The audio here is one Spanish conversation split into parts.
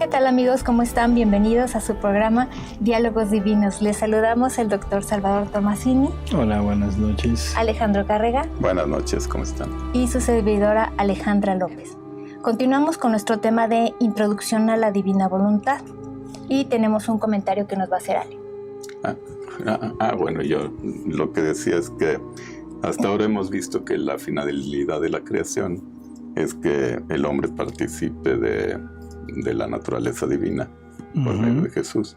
¿Qué tal, amigos? ¿Cómo están? Bienvenidos a su programa Diálogos Divinos. Les saludamos el doctor Salvador Tomasini. Hola, buenas noches. Alejandro Carrega. Buenas noches, ¿cómo están? Y su servidora Alejandra López. Continuamos con nuestro tema de Introducción a la Divina Voluntad. Y tenemos un comentario que nos va a hacer Ale. Bueno, yo lo que decía es que hasta ahora hemos visto que la finalidad de la creación es que el hombre participe de la naturaleza divina por medio de Jesús.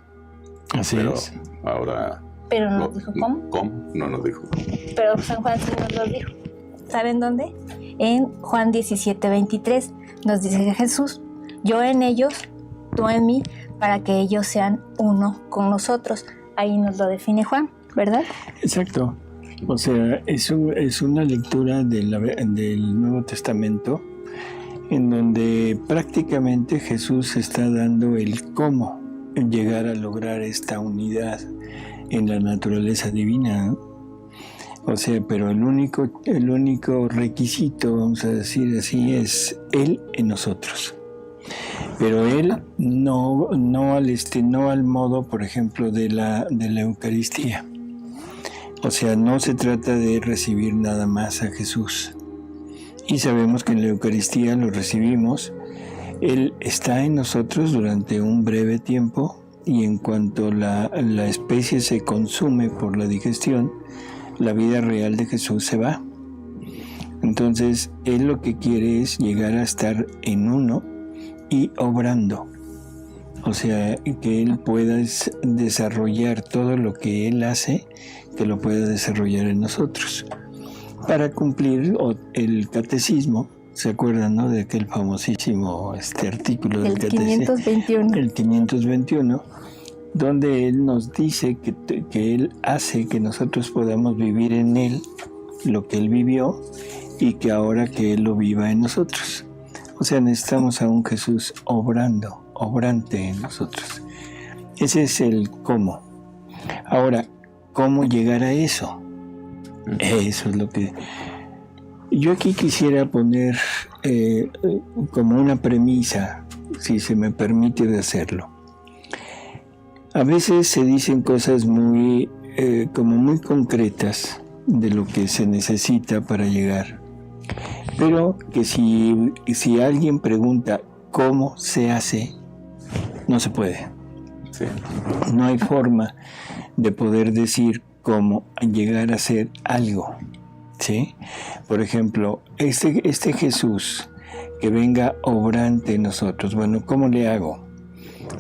Así es. Ahora... Pero no nos dijo cómo. ¿Cómo? No nos dijo. Pero San Juan sí nos lo dijo. ¿Saben dónde? En Juan 17:23 nos dice Jesús: yo en ellos, tú en mí, para que ellos sean uno con nosotros. Ahí nos lo define Juan, ¿verdad? Exacto. O sea, es una lectura del Nuevo Testamento en donde prácticamente Jesús está dando el cómo llegar a lograr esta unidad en la naturaleza divina, ¿no? O sea, pero el único requisito, vamos a decir así, es Él en nosotros. Pero Él no al modo, por ejemplo, de la Eucaristía. O sea, no se trata de recibir nada más a Jesús. Y sabemos que en la Eucaristía lo recibimos. Él está en nosotros durante un breve tiempo y en cuanto la especie se consume por la digestión, la vida real de Jesús se va. Entonces, Él lo que quiere es llegar a estar en uno y obrando. O sea, que Él pueda desarrollar todo lo que Él hace, que lo pueda desarrollar en nosotros. Para cumplir el catecismo, ¿se acuerdan, no? De aquel famosísimo artículo del catecismo? 521. El 521, donde Él nos dice que Él hace que nosotros podamos vivir en Él lo que Él vivió y que ahora que Él lo viva en nosotros. O sea, necesitamos a un Jesús obrante en nosotros. Ese es el cómo. Ahora, ¿cómo llegar a eso? Eso es lo que... Yo aquí quisiera poner como una premisa, si se me permite de hacerlo. A veces se dicen cosas muy concretas de lo que se necesita para llegar. Pero que si alguien pregunta cómo se hace, no se puede. Sí. No hay forma de poder decir cómo llegar a hacer algo, ¿sí? Por ejemplo, este Jesús que venga obrante en nosotros, bueno, ¿cómo le hago?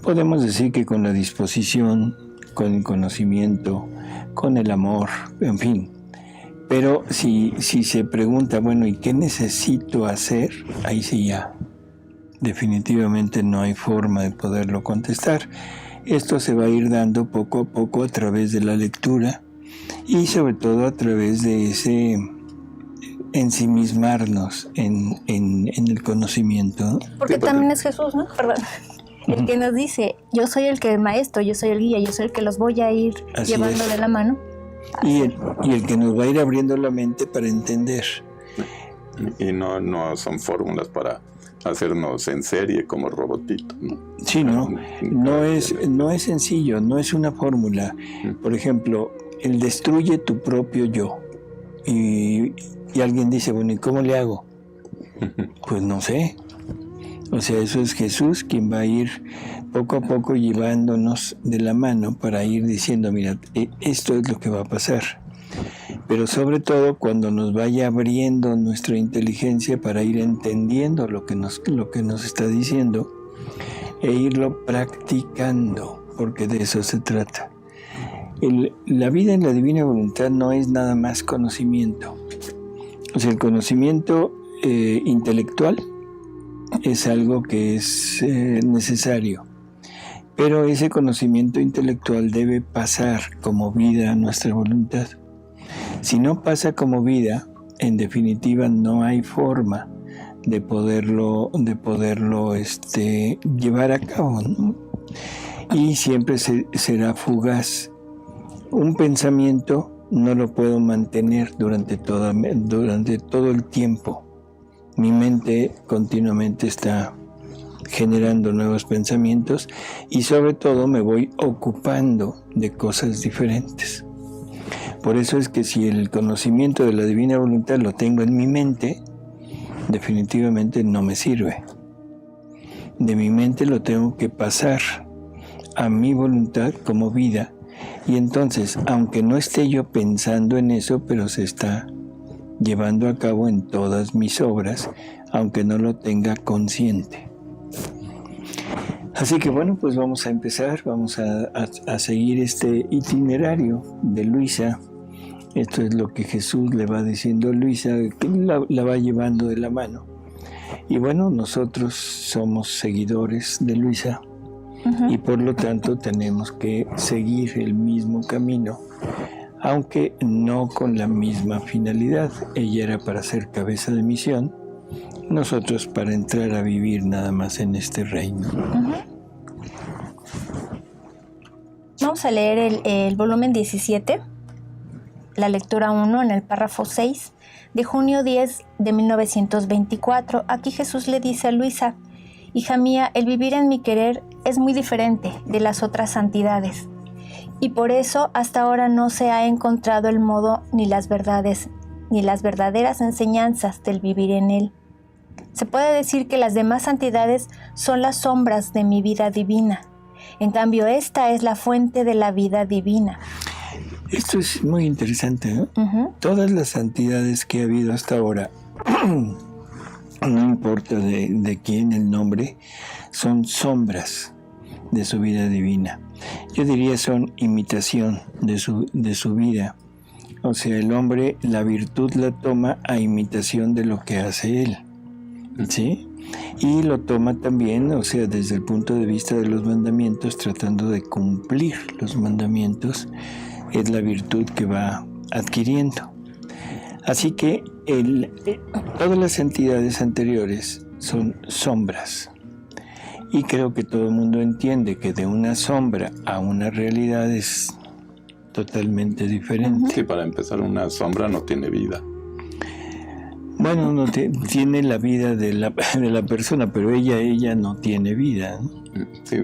Podemos decir que con la disposición, con el conocimiento, con el amor, en fin. Pero si se pregunta, bueno, ¿y qué necesito hacer? Ahí sí ya, definitivamente no hay forma de poderlo contestar. Esto se va a ir dando poco a poco a través de la lectura y sobre todo a través de ese ensimismarnos en el conocimiento. Porque también es Jesús, ¿no? Perdón. El que nos dice: yo soy el maestro, yo soy el guía, yo soy el que los voy a ir Así llevando es. de la mano. Y el que nos va a ir abriendo la mente para entender. Y no son fórmulas para hacernos en serie como robotito, ¿no? Sí, no es sencillo, no es una fórmula. Por ejemplo, el destruye tu propio yo. Y alguien dice, bueno, ¿y cómo le hago? Pues no sé. O sea, eso es Jesús quien va a ir poco a poco llevándonos de la mano para ir diciendo, mira, esto es lo que va a pasar. Pero sobre todo cuando nos vaya abriendo nuestra inteligencia para ir entendiendo lo que nos está diciendo e irlo practicando, porque de eso se trata. La vida en la divina voluntad no es nada más conocimiento. O sea, el conocimiento intelectual es algo que es necesario, pero ese conocimiento intelectual debe pasar como vida a nuestra voluntad. Si no pasa como vida, en definitiva no hay forma de poderlo llevar a cabo, ¿no? Y siempre será fugaz. Un pensamiento no lo puedo mantener durante todo el tiempo. Mi mente continuamente está generando nuevos pensamientos y sobre todo me voy ocupando de cosas diferentes. Por eso es que si el conocimiento de la divina voluntad lo tengo en mi mente, definitivamente no me sirve. De mi mente lo tengo que pasar a mi voluntad como vida, y entonces, aunque no esté yo pensando en eso, pero se está llevando a cabo en todas mis obras, aunque no lo tenga consciente. Así que bueno, pues vamos a empezar, vamos a seguir este itinerario de Luisa. Esto es lo que Jesús le va diciendo a Luisa, que la va llevando de la mano. Y bueno, nosotros somos seguidores de Luisa y por lo tanto tenemos que seguir el mismo camino, aunque no con la misma finalidad. Ella era para ser cabeza de misión, nosotros para entrar a vivir nada más en este reino. Vamos a leer el volumen 17, la lectura 1 en el párrafo 6, de junio 10 de 1924. Aquí Jesús le dice a Luisa: hija mía, el vivir en mi querer es muy diferente de las otras santidades, y por eso hasta ahora no se ha encontrado el modo ni las verdades, ni las verdaderas enseñanzas del vivir en él. Se puede decir que las demás santidades son las sombras de mi vida divina. En cambio, esta es la fuente de la vida divina. Esto es muy interesante, ¿no? Todas las santidades que ha habido hasta ahora, no importa de quién el nombre, son sombras de su vida divina. Yo diría son imitación de su vida. O sea, el hombre la virtud la toma a imitación de lo que hace él, ¿sí? Y lo toma también, o sea, desde el punto de vista de los mandamientos, tratando de cumplir los mandamientos, es la virtud que va adquiriendo. Así que todas las entidades anteriores son sombras. Y creo que todo el mundo entiende que de una sombra a una realidad es totalmente diferente. Sí, para empezar, una sombra no tiene vida. Bueno, no tiene la vida de la persona, pero ella no tiene vida, ¿no? Sí,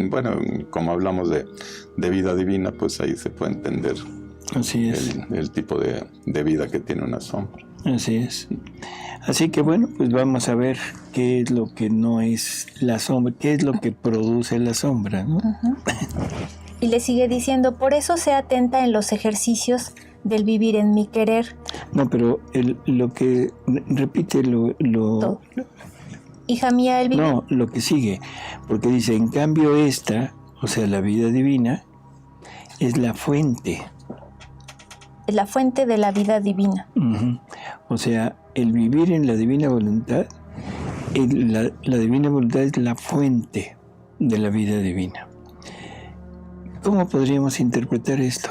bueno, como hablamos de vida divina, pues ahí se puede entender. Así es. El tipo de vida que tiene una sombra. Así es. Así que bueno, pues vamos a ver qué es lo que no es la sombra, qué es lo que produce la sombra, ¿no? Y le sigue diciendo: por eso sea atenta en los ejercicios del vivir en mi querer. No, pero repite lo hija mía, el vivir. No, lo que sigue, porque dice, en cambio esta, o sea, la vida divina, es la fuente. Es la fuente de la vida divina. O sea, el vivir en la divina voluntad, la divina voluntad es la fuente de la vida divina. ¿Cómo podríamos interpretar esto?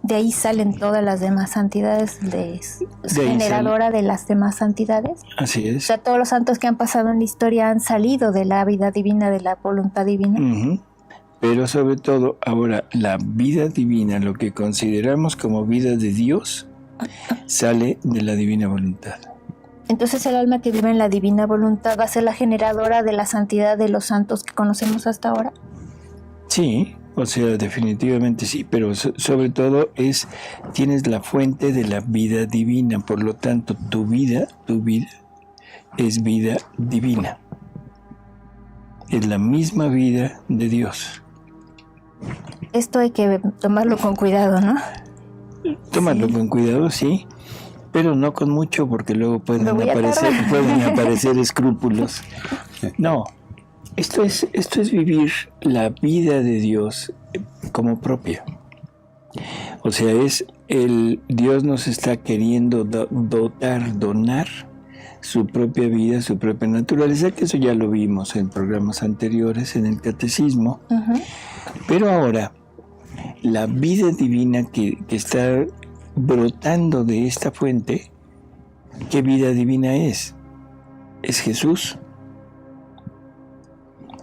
De ahí salen todas las demás santidades, generadora de las demás santidades. Así es. O sea, todos los santos que han pasado en la historia han salido de la vida divina, de la voluntad divina. Pero sobre todo, ahora, la vida divina, lo que consideramos como vida de Dios, sale de la divina voluntad. Entonces el alma que vive en la divina voluntad va a ser la generadora de la santidad de los santos que conocemos hasta ahora. Sí. O sea, definitivamente sí, pero sobre todo tienes la fuente de la vida divina, por lo tanto tu vida es vida divina. Es la misma vida de Dios. Esto hay que tomarlo con cuidado, ¿no? Tomarlo con cuidado, sí, pero no con mucho porque luego pueden aparecer escrúpulos. No. Esto es vivir la vida de Dios como propia. O sea, Dios nos está queriendo donar su propia vida, su propia naturaleza, que eso ya lo vimos en programas anteriores, en el catecismo. Pero ahora, la vida divina que está brotando de esta fuente, ¿qué vida divina es? Es Jesús.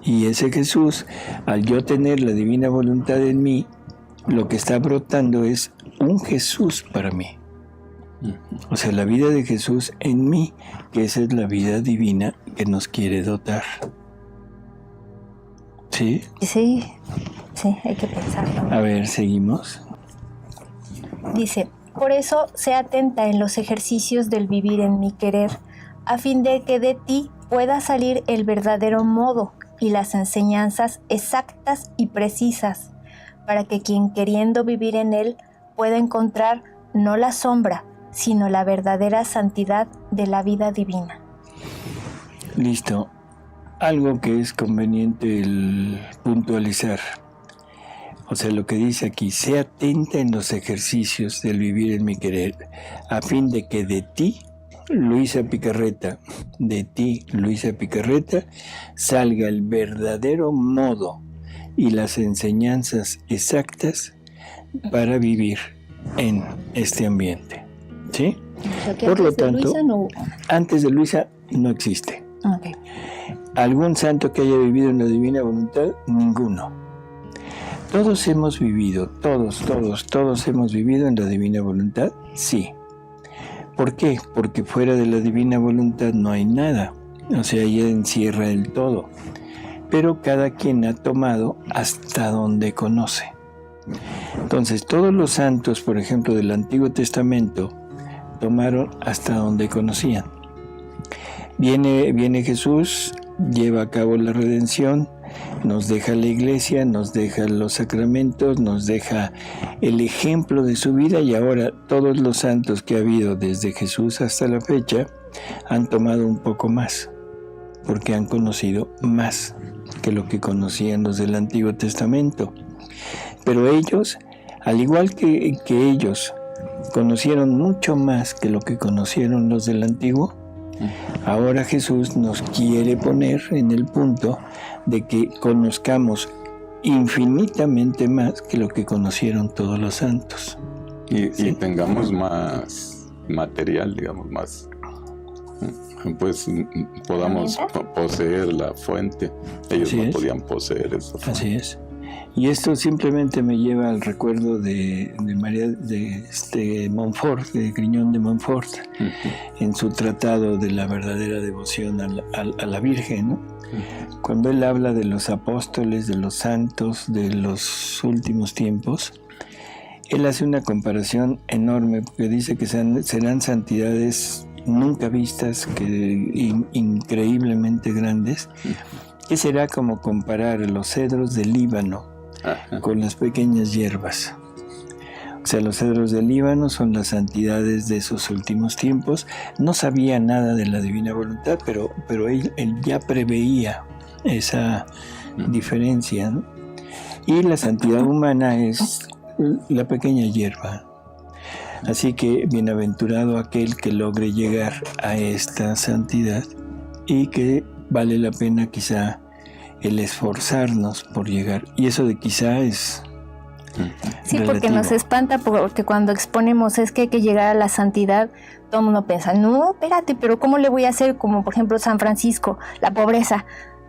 Y ese Jesús, al yo tener la divina voluntad en mí, lo que está brotando es un Jesús para mí. O sea, la vida de Jesús en mí, que esa es la vida divina que nos quiere dotar. ¿Sí? Sí, hay que pensarlo. A ver, seguimos. Dice, por eso sé atenta en los ejercicios del vivir en mi querer, a fin de que de ti pueda salir el verdadero modo y las enseñanzas exactas y precisas, para que quien queriendo vivir en él pueda encontrar no la sombra, sino la verdadera santidad de la vida divina. Listo. Algo que es conveniente el puntualizar. O sea, lo que dice aquí, sé atenta en los ejercicios del vivir en mi querer, a fin de que de ti, Luisa Picarreta, salga el verdadero modo y las enseñanzas exactas para vivir en este ambiente. ¿Sí? O sea, que por lo antes de tanto, Luisa no hubo. Antes de Luisa no existe. Okay. ¿Algún santo que haya vivido en la divina voluntad? Ninguno. ¿Todos hemos vivido, todos hemos vivido en la divina voluntad? Sí. ¿Por qué? Porque fuera de la divina voluntad no hay nada. O sea, ella encierra el todo. Pero cada quien ha tomado hasta donde conoce. Entonces, todos los santos, por ejemplo, del Antiguo Testamento, tomaron hasta donde conocían. Viene Jesús, lleva a cabo la redención, nos deja la iglesia, nos deja los sacramentos, nos deja el ejemplo de su vida, y ahora todos los santos que ha habido desde Jesús hasta la fecha han tomado un poco más, porque han conocido más que lo que conocían los del Antiguo Testamento. Pero ellos, al igual que ellos conocieron mucho más que lo que conocieron los del Antiguo, ahora Jesús nos quiere poner en el punto de que conozcamos infinitamente más que lo que conocieron todos los santos. Y tengamos más material, digamos, más, pues podamos poseer la fuente. Ellos Así no es. podían poseer eso. Así es. Y esto simplemente me lleva al recuerdo de María de Montfort, de Grignon de Montfort, en su tratado de la verdadera devoción a la Virgen, ¿no? Cuando él habla de los apóstoles, de los santos, de los últimos tiempos, él hace una comparación enorme, porque dice que serán santidades nunca vistas, increíblemente grandes, que será como comparar los cedros del Líbano con las pequeñas hierbas. O sea, los cedros del Líbano son las santidades de esos últimos tiempos. No sabía nada de la divina voluntad, pero él ya preveía esa diferencia, ¿no? Y la santidad humana es la pequeña hierba. Así que bienaventurado aquel que logre llegar a esta santidad, y que vale la pena quizá el esforzarnos por llegar. Y eso de quizá es Sí, relativo. porque nos espanta, porque cuando exponemos es que hay que llegar a la santidad, todo el mundo piensa, no, espérate, pero ¿cómo le voy a hacer? Como por ejemplo San Francisco, la pobreza.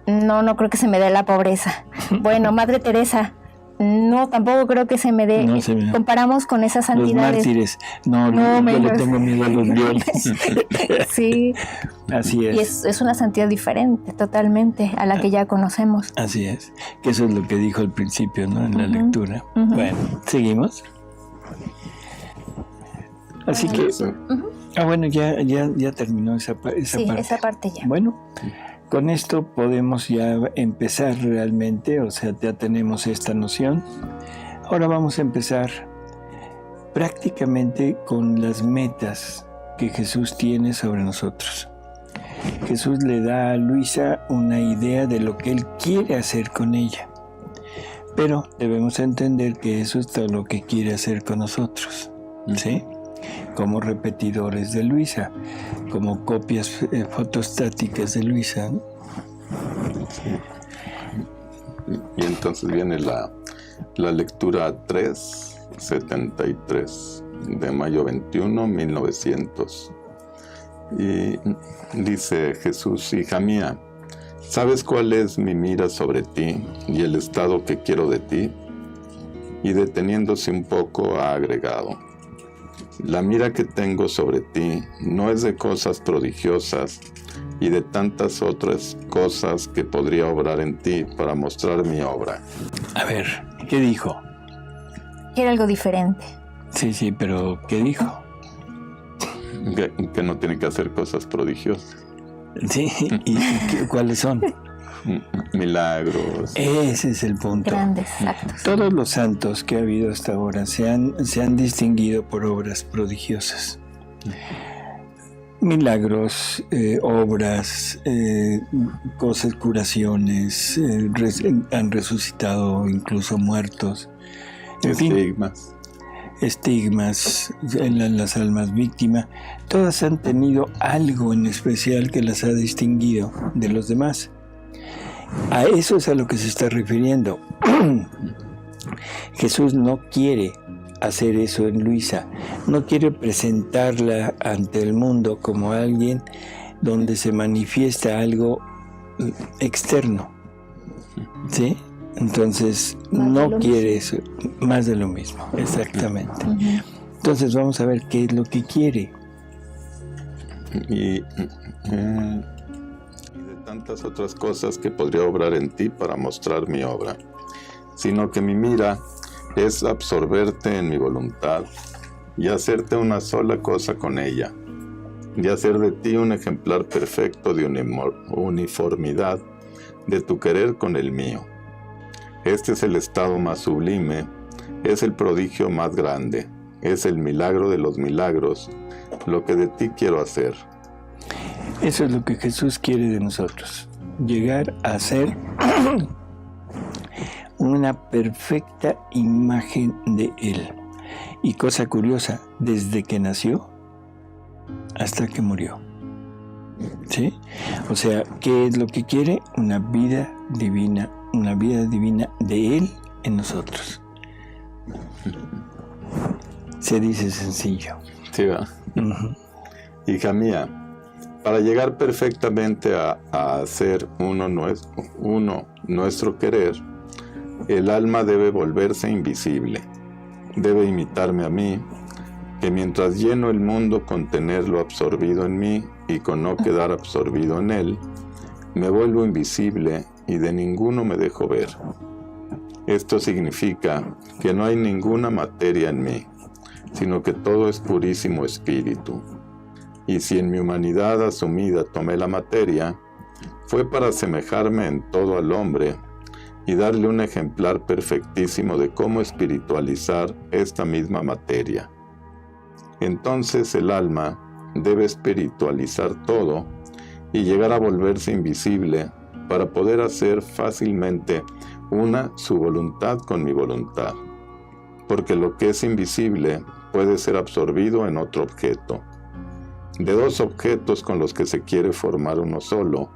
No creo que se me dé la pobreza. Bueno, Madre Teresa, no, tampoco creo que se me dé. No se me da. Comparamos con esas Los santidades. mártires. No, yo menos. le tengo miedo a los leones. Sí, Así es. y es una santidad diferente totalmente a la que ya conocemos. Así es. Que eso es lo que dijo al principio, ¿no? En la lectura. Ujú. Bueno, seguimos. Así que... bueno, ya terminó esa parte. Sí, esa parte ya. Bueno, con esto podemos ya empezar realmente, o sea, ya tenemos esta noción. Ahora vamos a empezar prácticamente con las metas que Jesús tiene sobre nosotros. Jesús le da a Luisa una idea de lo que Él quiere hacer con ella, pero debemos entender que eso es todo lo que quiere hacer con nosotros, ¿sí? Como repetidores de Luisa, como copias fotostáticas de Luisa, ¿no? Y entonces viene la lectura 373 de mayo 21, 1900. Y dice Jesús: hija mía, ¿sabes cuál es mi mira sobre ti y el estado que quiero de ti? Y deteniéndose un poco ha agregado: la mira que tengo sobre ti no es de cosas prodigiosas y de tantas otras cosas que podría obrar en ti para mostrar mi obra. A ver, ¿qué dijo? Era algo diferente. Sí, pero ¿qué dijo? Que no tiene que hacer cosas prodigiosas. Sí, ¿y cuáles son? Milagros. Ese es el punto. Grandes actos. Todos los santos que ha habido hasta ahora se han distinguido por obras prodigiosas. Milagros, obras, cosas, curaciones, han resucitado incluso muertos. En fin, estigmas en las almas víctimas. Todas han tenido algo en especial que las ha distinguido de los demás. A eso es a lo que se está refiriendo. Jesús no quiere hacer eso en Luisa, no quiere presentarla ante el mundo como alguien donde se manifiesta algo externo, ¿sí? Entonces no quiere eso, más de lo mismo, exactamente. Entonces vamos a ver qué es lo que quiere. Y de tantas otras cosas que podría obrar en ti para mostrar mi obra, sino que mi mira es absorberte en mi voluntad y hacerte una sola cosa con ella, y hacer de ti un ejemplar perfecto de uniformidad de tu querer con el mío. Este es el estado más sublime, es el prodigio más grande, es el milagro de los milagros, lo que de ti quiero hacer. Eso es lo que Jesús quiere de nosotros, llegar a ser una perfecta imagen de Él. Y cosa curiosa, desde que nació hasta que murió. ¿Sí? O sea, ¿qué es lo que quiere? Una vida divina de Él en nosotros. Se dice sencillo. Sí, ¿verdad? Hija mía, para llegar perfectamente a hacer uno nuestro querer, el alma debe volverse invisible, debe imitarme a mí, que mientras lleno el mundo con tenerlo absorbido en mí y con no quedar absorbido en él, me vuelvo invisible y de ninguno me dejo ver. Esto significa que no hay ninguna materia en mí, sino que todo es purísimo espíritu. Y si en mi humanidad asumida tomé la materia, fue para asemejarme en todo al hombre y darle un ejemplar perfectísimo de cómo espiritualizar esta misma materia. Entonces el alma debe espiritualizar todo y llegar a volverse invisible para poder hacer fácilmente una su voluntad con mi voluntad, porque lo que es invisible puede ser absorbido en otro objeto. De dos objetos con los que se quiere formar uno solo,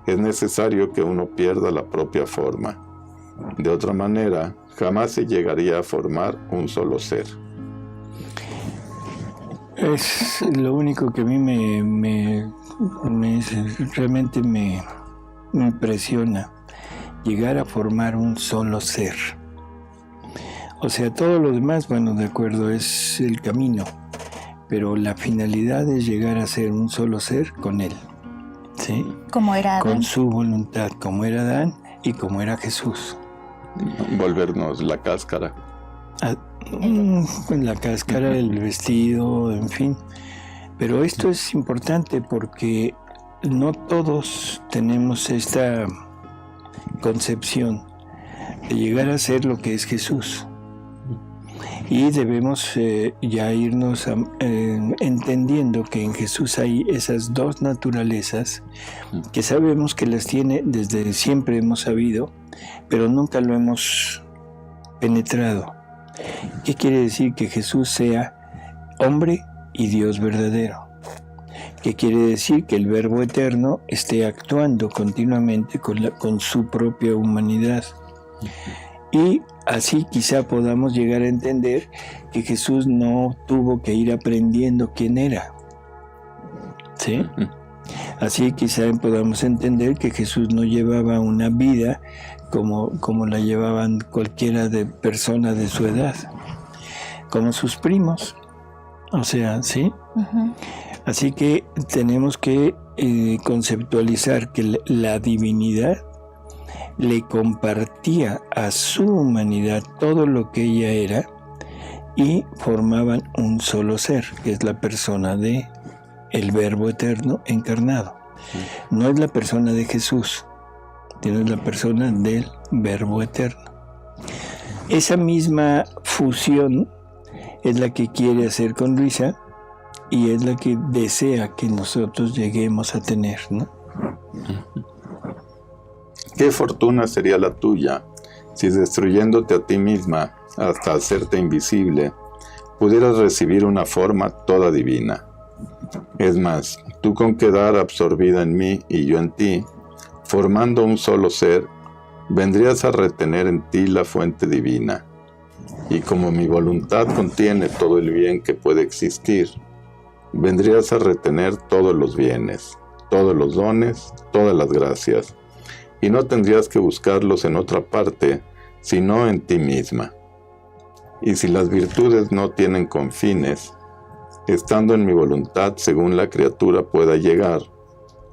es necesario que uno pierda la propia forma. De otra manera, jamás se llegaría a formar un solo ser. Es lo único que a mí realmente me impresiona, llegar a formar un solo ser. O sea, todo lo demás, bueno, de acuerdo, es el camino, pero la finalidad es llegar a ser un solo ser con Él, ¿sí? Como era Adán. Con su voluntad, como era Adán y como era Jesús. Volvernos la cáscara. La cáscara, el vestido, en fin. Pero esto es importante porque no todos tenemos esta concepción de llegar a ser lo que es Jesús. Y debemos ya irnos entendiendo que en Jesús hay esas dos naturalezas que sabemos que las tiene desde siempre, hemos sabido, pero nunca lo hemos penetrado. ¿Qué quiere decir? Que Jesús sea hombre y Dios verdadero. ¿Qué quiere decir? Que el Verbo eterno esté actuando continuamente con su propia humanidad. Y así quizá podamos llegar a entender que Jesús no tuvo que ir aprendiendo quién era. ¿Sí? Así quizá podamos entender que Jesús no llevaba una vida como la llevaban cualquiera de persona de su edad, como sus primos. O sea, ¿sí? Así que tenemos que conceptualizar que la divinidad le compartía a su humanidad todo lo que ella era y formaban un solo ser, que es la persona de el Verbo eterno encarnado. No es la persona de Jesús, sino es la persona del Verbo eterno. Esa misma fusión es la que quiere hacer con Luisa y es la que desea que nosotros lleguemos a tener, ¿no? ¿Qué fortuna sería la tuya si destruyéndote a ti misma hasta hacerte invisible, pudieras recibir una forma toda divina? Es más, tú con quedar absorbida en mí y yo en ti, formando un solo ser, vendrías a retener en ti la fuente divina. Y como mi voluntad contiene todo el bien que puede existir, vendrías a retener todos los bienes, todos los dones, todas las gracias, y no tendrías que buscarlos en otra parte, sino en ti misma. Y si las virtudes no tienen confines, estando en mi voluntad según la criatura pueda llegar,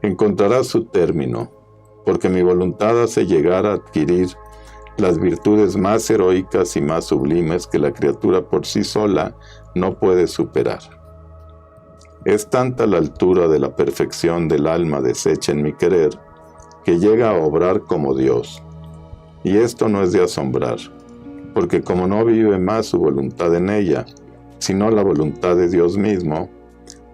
encontrará su término, porque mi voluntad hace llegar a adquirir las virtudes más heroicas y más sublimes que la criatura por sí sola no puede superar. Es tanta la altura de la perfección del alma deshecha en mi querer, que llega a obrar como Dios. Y esto no es de asombrar, porque como no vive más su voluntad en ella, sino la voluntad de Dios mismo,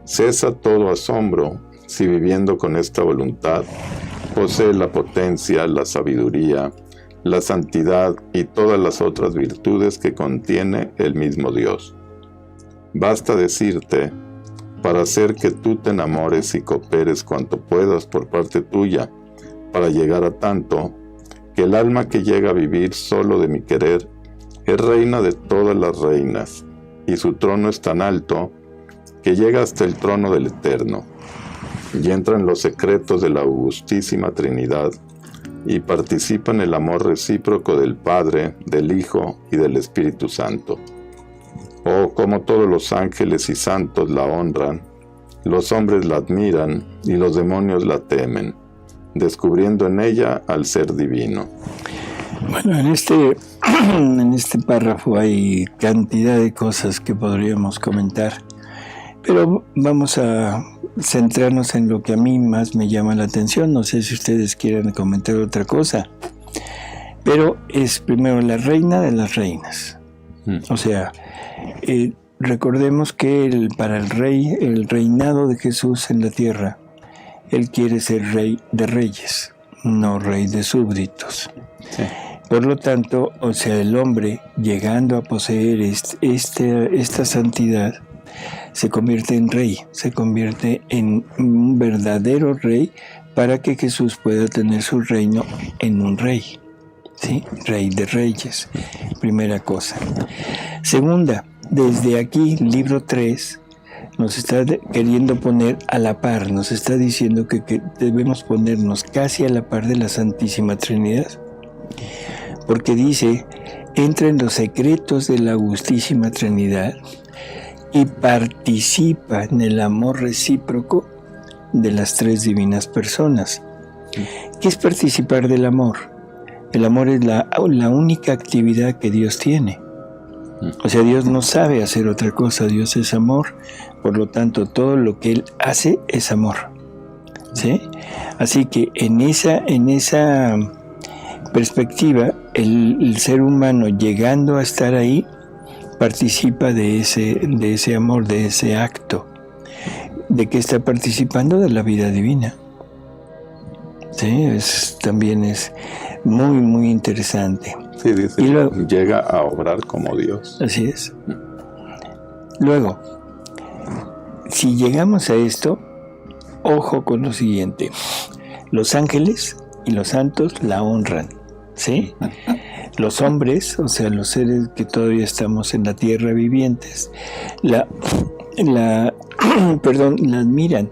cesa todo asombro si viviendo con esta voluntad posee la potencia, la sabiduría, la santidad y todas las otras virtudes que contiene el mismo Dios. Basta decirte, para hacer que tú te enamores y cooperes cuanto puedas por parte tuya, para llegar a tanto, que el alma que llega a vivir solo de mi querer es reina de todas las reinas, y su trono es tan alto que llega hasta el trono del Eterno, y entra en los secretos de la augustísima Trinidad, y participa en el amor recíproco del Padre, del Hijo y del Espíritu Santo. Oh, como todos los ángeles y santos la honran, los hombres la admiran y los demonios la temen, descubriendo en ella al ser divino. Bueno, en este párrafo hay cantidad de cosas que podríamos comentar, pero vamos a centrarnos en lo que a mí más me llama la atención. No sé si ustedes quieren comentar otra cosa, pero es primero la reina de las reinas. O sea, recordemos que para el reinado de Jesús en la tierra, Él quiere ser rey de reyes, no rey de súbditos. Sí. Por lo tanto, o sea, el hombre llegando a poseer esta santidad, se convierte en rey, se convierte en un verdadero rey para que Jesús pueda tener su reino en un rey, ¿sí? Rey de reyes, primera cosa. Segunda, desde aquí, libro 3, nos está queriendo poner a la par, nos está diciendo que debemos ponernos casi a la par de la Santísima Trinidad, porque dice, entra en los secretos de la Augustísima Trinidad y participa en el amor recíproco de las tres divinas personas. ¿Qué es participar del amor? El amor es la única actividad que Dios tiene. O sea, Dios no sabe hacer otra cosa, Dios es amor, por lo tanto todo lo que Él hace es amor, ¿sí? Así que en esa perspectiva, el ser humano llegando a estar ahí, participa de ese amor, de ese acto. ¿De qué está participando? De la vida divina. Sí, también es muy, muy interesante. Sí, dice, y luego, llega a obrar como Dios. Así es. Luego, si llegamos a esto, ojo con lo siguiente. Los ángeles y los santos la honran, ¿sí? Los hombres, o sea, los seres que todavía estamos en la tierra vivientes, la admiran.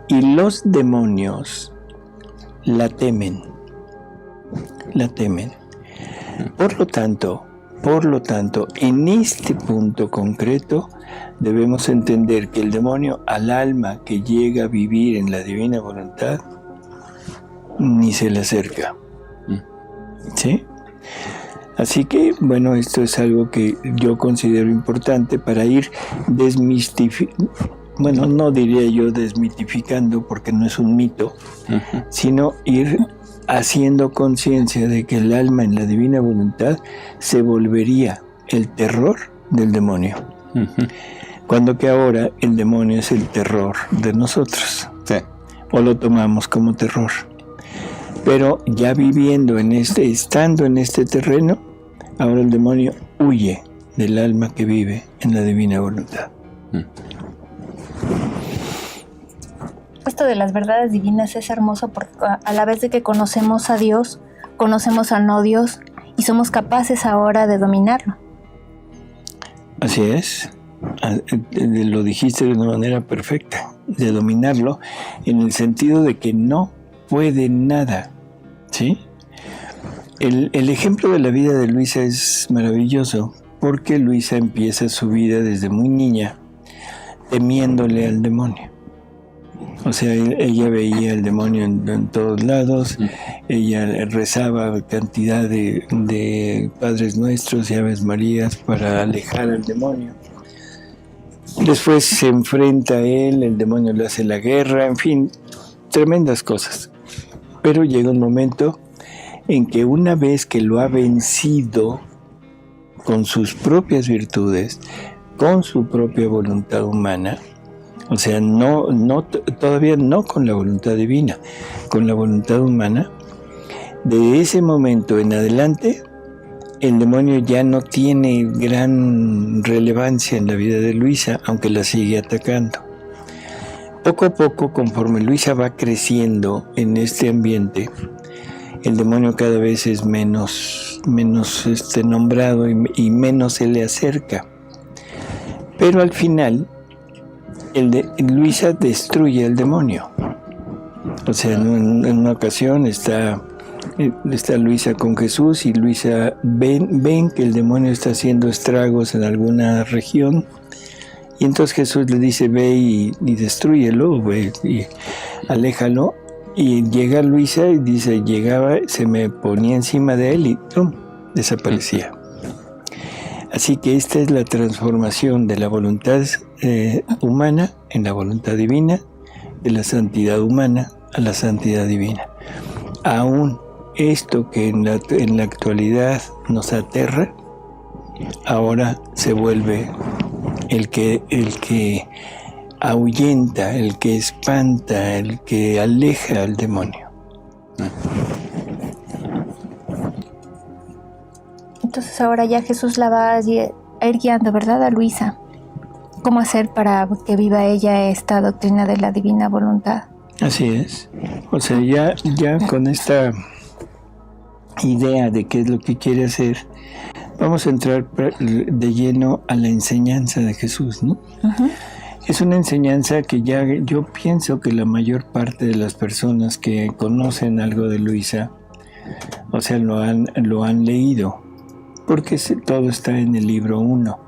Y los demonios la temen. Por lo tanto, Por lo tanto, en este punto concreto, debemos entender que el demonio al alma que llega a vivir en la divina voluntad, ni se le acerca. ¿Sí? Así que, bueno, esto es algo que yo considero importante para ir desmitificando, bueno, no diría yo desmitificando porque no es un mito, sino ir haciendo conciencia de que el alma en la divina voluntad se volvería el terror del demonio. Cuando que ahora el demonio es el terror de nosotros. Sí. O lo tomamos como terror. Pero ya viviendo en estando en este terreno, ahora el demonio huye del alma que vive en la divina voluntad. Esto de las verdades divinas es hermoso porque a la vez de que conocemos a Dios, conocemos al no Dios y somos capaces ahora de dominarlo. Así es. Lo dijiste de una manera perfecta, de dominarlo en el sentido de que no puede nada, ¿sí? El ejemplo de la vida de Luisa es maravilloso porque Luisa empieza su vida desde muy niña temiéndole al demonio. O sea, ella veía al demonio en todos lados, ella rezaba cantidad de Padres Nuestros y Aves Marías para alejar al demonio. Después se enfrenta a él, el demonio le hace la guerra, en fin, tremendas cosas. Pero llega un momento en que una vez que lo ha vencido con sus propias virtudes, con su propia voluntad humana, o sea, todavía no con la voluntad divina, con la voluntad humana, de ese momento en adelante, el demonio ya no tiene gran relevancia en la vida de Luisa, aunque la sigue atacando. Poco a poco, conforme Luisa va creciendo en este ambiente, el demonio cada vez es menos nombrado y menos se le acerca. Pero al final, Luisa destruye al demonio. O sea, en una ocasión está Luisa con Jesús y Luisa ven que el demonio está haciendo estragos en alguna región. Y entonces Jesús le dice, ve y destrúyelo, ve y aléjalo. Y llega Luisa y dice, llegaba, se me ponía encima de él y ¡pum!, desaparecía. Así que esta es la transformación de la voluntad humana en la voluntad divina, de la santidad humana a la santidad divina. Aún esto que en la actualidad nos aterra, ahora se vuelve el que ahuyenta, el que espanta, el que aleja al demonio. Entonces ahora ya Jesús la va a ir guiando, ¿verdad?, a Luisa. ¿Cómo hacer para que viva ella esta doctrina de la divina voluntad? Así es. O sea, ya con esta idea de qué es lo que quiere hacer, vamos a entrar de lleno a la enseñanza de Jesús, ¿no? Uh-huh. Es una enseñanza que yo pienso que la mayor parte de las personas que conocen algo de Luisa, o sea, lo han leído, porque todo está en el libro 1.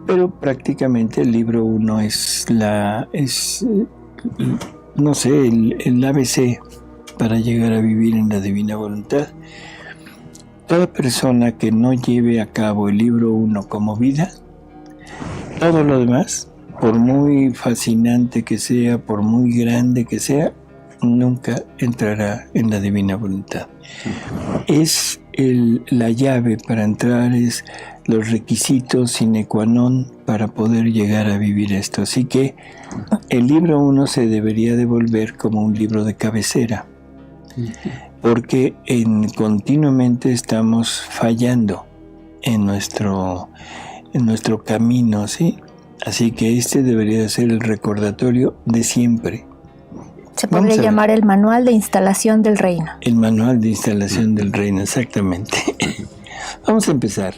Pero prácticamente el libro 1 es el ABC para llegar a vivir en la divina voluntad. Toda persona que no lleve a cabo el libro 1 como vida, todo lo demás, por muy fascinante que sea, por muy grande que sea, nunca entrará en la divina voluntad. Es la llave para entrar, es los requisitos sine qua non para poder llegar a vivir esto. Así que el libro 1 se debería de volver como un libro de cabecera, porque continuamente estamos fallando en nuestro camino, ¿sí? Así que este debería ser el recordatorio de siempre. Se podría llamar el manual de instalación del reino. El manual de instalación del reino, exactamente. Vamos a empezar.